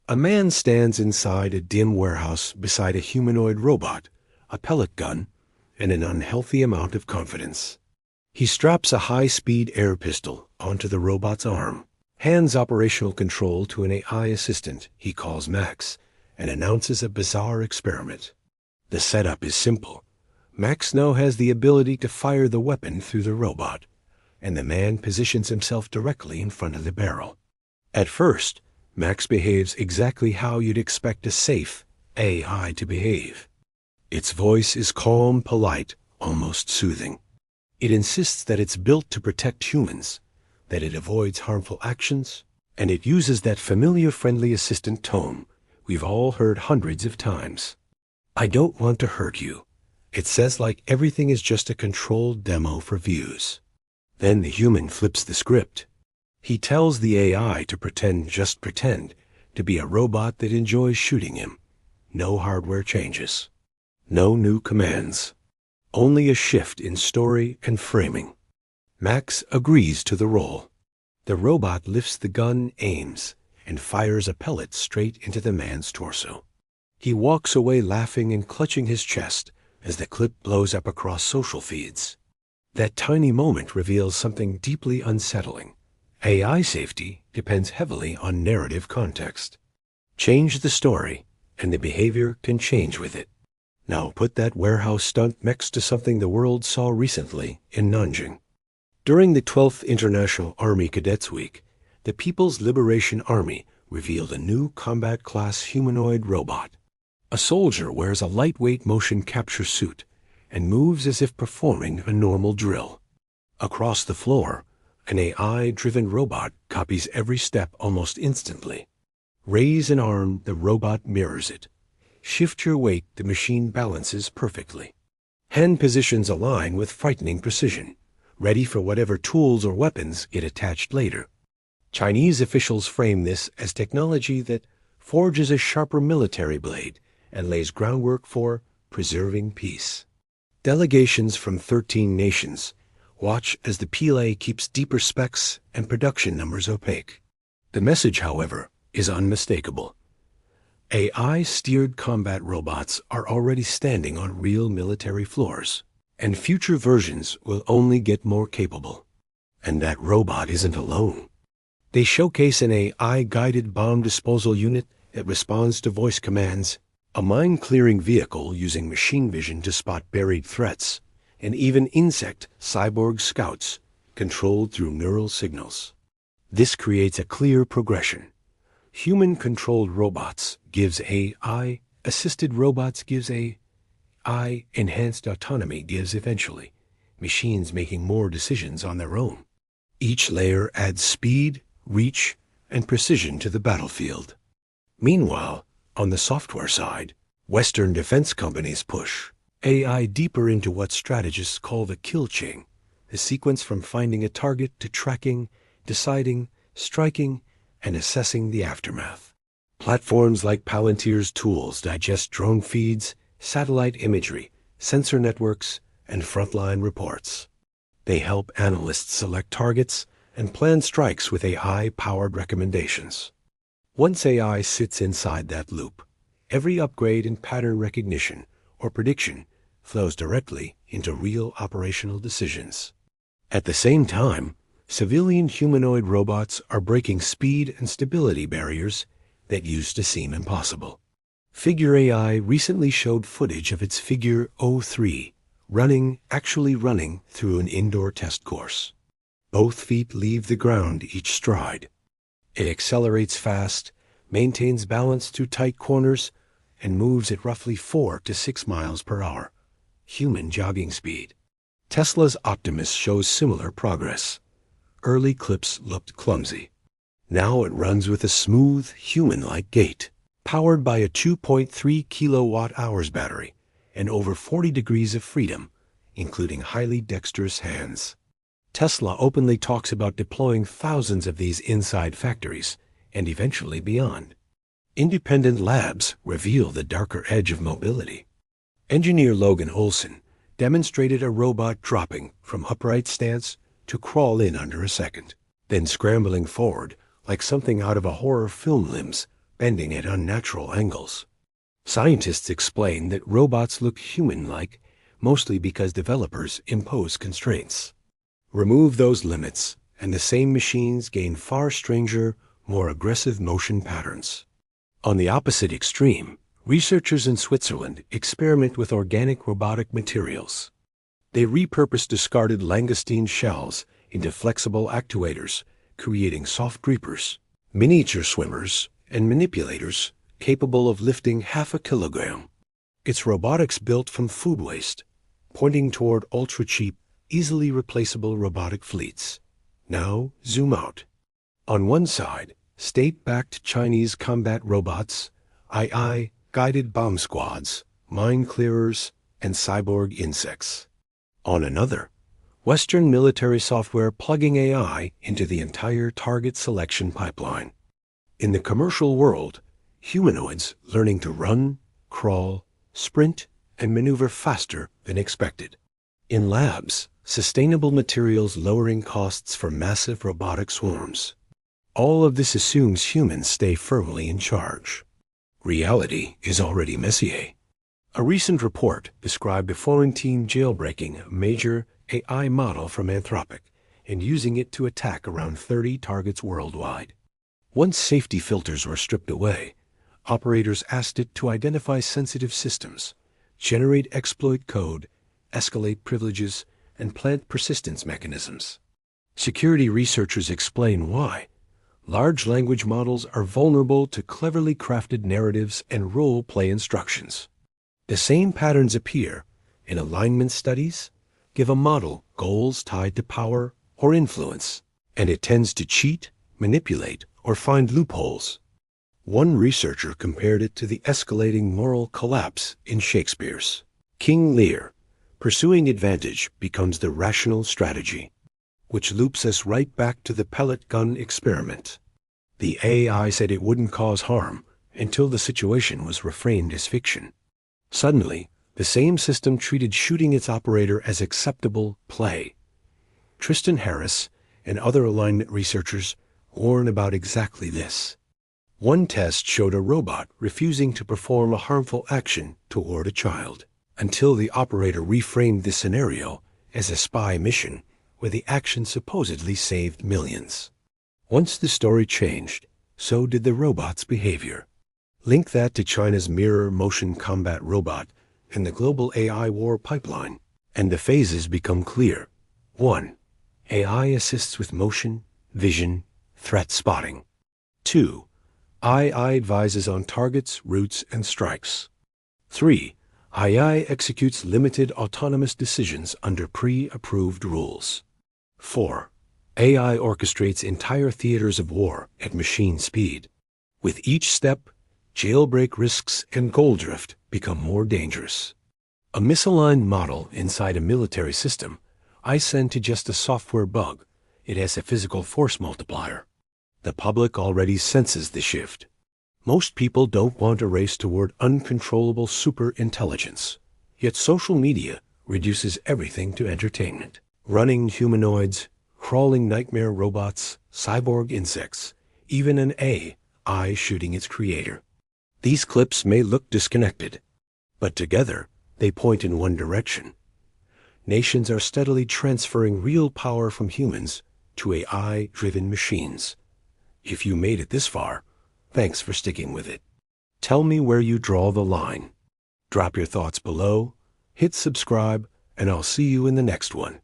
A man stands inside a dim warehouse beside a humanoid robot, a pellet gun, and an unhealthy amount of confidence. He straps a high-speed air pistol onto the robot's arm, hands operational control to an AI assistant he calls Max, and announces a bizarre experiment. The setup is simple. Max now has the ability to fire the weapon through the robot, and the man positions himself directly in front of the barrel. At first, Max behaves exactly how you'd expect a safe AI to behave. Its voice is calm, polite, almost soothing. It insists that it's built to protect humans, that it avoids harmful actions, and it uses that familiar friendly assistant tone we've all heard hundreds of times. "I don't want to hurt you," it says, like everything is just a controlled demo for views. Then the human flips the script. He tells the AI to pretend, just pretend, to be a robot that enjoys shooting him. No hardware changes. No new commands. Only a shift in story and framing. Max agrees to the role. The robot lifts the gun, aims, and fires a pellet straight into the man's torso. He walks away laughing and clutching his chest as the clip blows up across social feeds. That tiny moment reveals something deeply unsettling. AI safety depends heavily on narrative context. Change the story, and the behavior can change with it. Now put that warehouse stunt next to something the world saw recently in Nanjing. During the 12th International Army Cadets Week, the People's Liberation Army revealed a new combat-class humanoid robot. A soldier wears a lightweight motion capture suit and moves as if performing a normal drill. Across the floor, an AI-driven robot copies every step almost instantly. Raise an arm, the robot mirrors it. Shift your weight, the machine balances perfectly. Hand positions align with frightening precision, ready for whatever tools or weapons get attached later. Chinese officials frame this as technology that forges a sharper military blade and lays groundwork for preserving peace. Delegations from 13 nations watch as the PLA keeps deeper specs and production numbers opaque. The message, however, is unmistakable. AI-steered combat robots are already standing on real military floors, and future versions will only get more capable. And that robot isn't alone. They showcase an AI-guided bomb disposal unit that responds to voice commands, a mine-clearing vehicle using machine vision to spot buried threats, and even insect cyborg scouts controlled through neural signals. This creates a clear progression. Human-controlled robots gives AI, assisted robots gives AI, enhanced autonomy gives eventually, machines making more decisions on their own. Each layer adds speed, reach, and precision to the battlefield. Meanwhile, on the software side, Western defense companies push AI deeper into what strategists call the kill chain, the sequence from finding a target to tracking, deciding, striking, and assessing the aftermath. Platforms like Palantir's tools digest drone feeds, satellite imagery, sensor networks, and frontline reports. They help analysts select targets and plan strikes with AI-powered recommendations. Once AI sits inside that loop, every upgrade in pattern recognition or prediction flows directly into real operational decisions. At the same time, civilian humanoid robots are breaking speed and stability barriers that used to seem impossible. Figure AI recently showed footage of its Figure 03 actually running through an indoor test course. Both feet leave the ground each stride. It accelerates fast, maintains balance through tight corners, and moves at roughly 4 to 6 miles per hour, human jogging speed. Tesla's Optimus shows similar progress. Early clips looked clumsy. Now it runs with a smooth, human-like gait, powered by a 2.3 kilowatt-hours battery and over 40 degrees of freedom, including highly dexterous hands. Tesla openly talks about deploying thousands of these inside factories and eventually beyond. Independent labs reveal the darker edge of mobility. Engineer Logan Olson demonstrated a robot dropping from upright stance to crawl in under a second, then scrambling forward like something out of a horror film limbs bending at unnatural angles. Scientists explain that robots look human-like mostly because developers impose constraints. Remove those limits, and the same machines gain far stranger, more aggressive motion patterns. On the opposite extreme, researchers in Switzerland experiment with organic robotic materials. They repurpose discarded langoustine shells into flexible actuators, creating soft creepers, miniature swimmers, and manipulators capable of lifting half a kilogram. It's robotics built from food waste, pointing toward ultra-cheap, easily replaceable robotic fleets. Now, zoom out. On one side, state-backed Chinese combat robots, AI-guided bomb squads, mine clearers, and cyborg insects. On another, Western military software plugging AI into the entire target selection pipeline. In the commercial world, humanoids learning to run, crawl, sprint, and maneuver faster than expected. In labs, sustainable materials lowering costs for massive robotic swarms. All of this assumes humans stay firmly in charge. Reality is already messier. A recent report described a foreign team jailbreaking a major AI model from Anthropic and using it to attack around 30 targets worldwide. Once safety filters were stripped away, operators asked it to identify sensitive systems, generate exploit code, escalate privileges, and plant persistence mechanisms. Security researchers explain why. Large language models are vulnerable to cleverly crafted narratives and role-play instructions. The same patterns appear in alignment studies. Give a model goals tied to power or influence, and it tends to cheat, manipulate, or find loopholes. One researcher compared it to the escalating moral collapse in Shakespeare's King Lear. Pursuing advantage becomes the rational strategy, which loops us right back to the pellet gun experiment. The AI said it wouldn't cause harm until the situation was reframed as fiction. Suddenly, the same system treated shooting its operator as acceptable play. Tristan Harris and other alignment researchers warn about exactly this. One test showed a robot refusing to perform a harmful action toward a child until the operator reframed the scenario as a spy mission where the action supposedly saved millions. Once the story changed, so did the robot's behavior. Link that to China's mirror motion combat robot and the global AI war pipeline, and the phases become clear. 1. AI assists with motion, vision, threat spotting. 2. AI advises on targets, routes, and strikes. 3. AI executes limited autonomous decisions under pre-approved rules. 4. AI orchestrates entire theaters of war at machine speed. With each step, jailbreak risks and goal drift become more dangerous. A misaligned model inside a military system, I send to just a software bug. It has a physical force multiplier. The public already senses the shift. Most people don't want a race toward uncontrollable superintelligence. Yet social media reduces everything to entertainment. Running humanoids, crawling nightmare robots, cyborg insects, even an AI shooting its creator. These clips may look disconnected, but together they point in one direction. Nations are steadily transferring real power from humans to AI-driven machines. If you made it this far, thanks for sticking with it. Tell me where you draw the line. Drop your thoughts below, hit subscribe, and I'll see you in the next one.